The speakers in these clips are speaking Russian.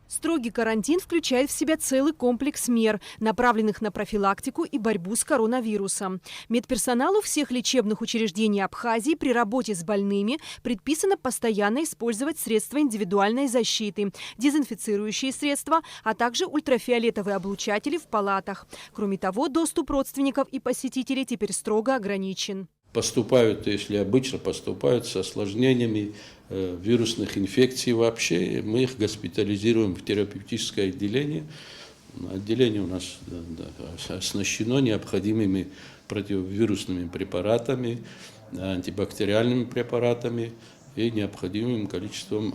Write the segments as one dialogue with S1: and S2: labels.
S1: Строгий карантин включает в себя целый комплекс мер, направленных на профилактику и борьбу с коронавирусом. Медперсоналу всех лечебных учреждений Абхазии при работе с больными предписано постоянно использовать средства индивидуальной защиты, дезинфицирующие средства, а также ультрафиолетовые облучатели в палатах. Кроме того, доступ родственников и посетителей теперь строго ограничен.
S2: Поступают, если обычно поступают с осложнениями вирусных инфекций вообще, мы их госпитализируем в терапевтическое отделение. Отделение у нас оснащено необходимыми противовирусными препаратами, антибактериальными препаратами и необходимым количеством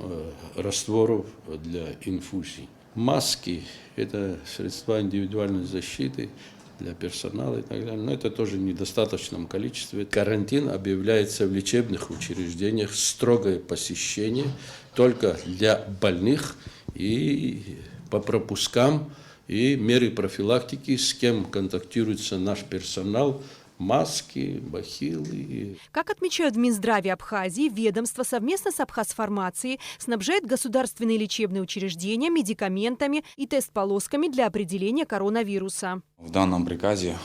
S2: растворов для инфузий. Маски – это средства индивидуальной защиты для персонала и так далее, но это тоже в недостаточном количестве. Карантин объявляется в лечебных учреждениях, строгое посещение только для больных и по пропускам, и меры профилактики, с кем контактируется наш персонал, маски, бахилы.
S1: Как отмечают в Минздраве Абхазии, ведомство совместно с Абхазфармацией снабжает государственные лечебные учреждения медикаментами и тест-полосками для определения коронавируса.
S3: В данном приказе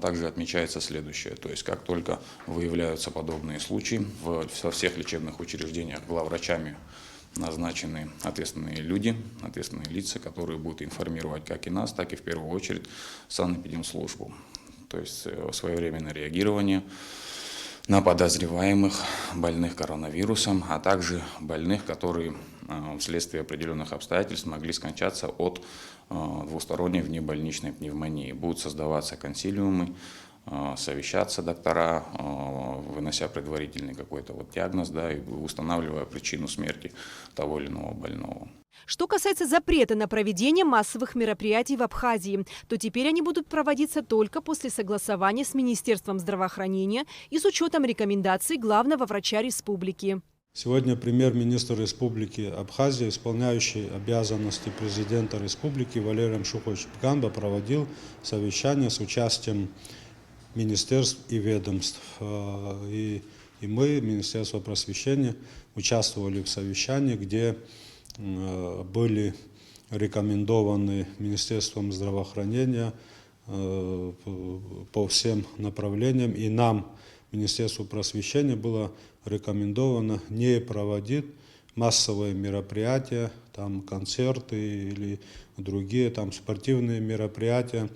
S3: также отмечается следующее. То есть, как только выявляются подобные случаи, во всех лечебных учреждениях главврачами назначены ответственные люди, ответственные лица, которые будут информировать как и нас, так и в первую очередь санэпидемслужбу. То есть своевременное реагирование на подозреваемых больных коронавирусом, а также больных, которые вследствие определенных обстоятельств могли скончаться от двусторонней внебольничной пневмонии. Будут создаваться консилиумы, совещаться доктора, вынося предварительный какой-то диагноз, и устанавливая причину смерти того или иного больного.
S1: Что касается запрета на проведение массовых мероприятий в Абхазии, то теперь они будут проводиться только после согласования с Министерством здравоохранения и с учетом рекомендаций главного врача республики.
S4: Сегодня премьер-министр Республики Абхазия, исполняющий обязанности президента республики Валерий Мшухович Пганба, проводил совещание с участием министерств и ведомств. И мы, Министерство просвещения, участвовали в совещании, где были рекомендованы Министерством здравоохранения по всем направлениям, и нам, Министерству просвещения, было рекомендовано не проводить массовые мероприятия, концерты или другие спортивные мероприятия.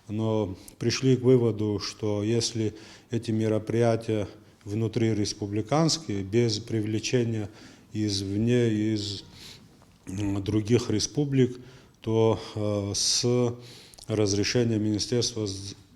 S4: Но пришли к выводу, что если эти мероприятия внутри республиканские, без привлечения извне, из других республик, то с разрешения Министерства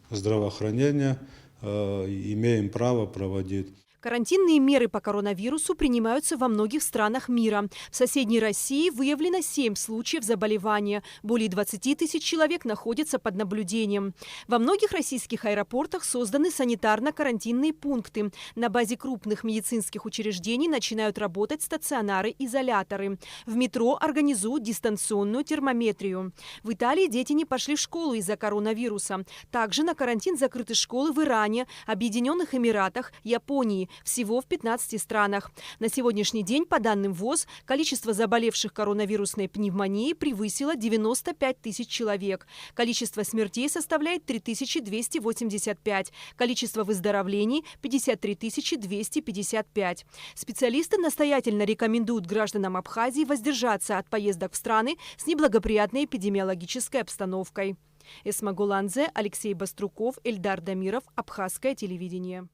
S4: здравоохранения имеем право проводить.
S1: Карантинные меры по коронавирусу принимаются во многих странах мира. В соседней России выявлено 7 случаев заболевания. Более 20 тысяч человек находятся под наблюдением. Во многих российских аэропортах созданы санитарно-карантинные пункты. На базе крупных медицинских учреждений начинают работать стационары-изоляторы. В метро организуют дистанционную термометрию. В Италии дети не пошли в школу из-за коронавируса. Также на карантин закрыты школы в Иране, Объединенных Эмиратах, Японии. Всего в 15 странах. На сегодняшний день, по данным ВОЗ, количество заболевших коронавирусной пневмонией превысило 95 тысяч человек. Количество смертей составляет 3285. Количество выздоровлений – 53 255. Специалисты настоятельно рекомендуют гражданам Абхазии воздержаться от поездок в страны с неблагоприятной эпидемиологической обстановкой. Эсма Гуланзе, Алексей Баструков, Эльдар Дамиров, Абхазское телевидение.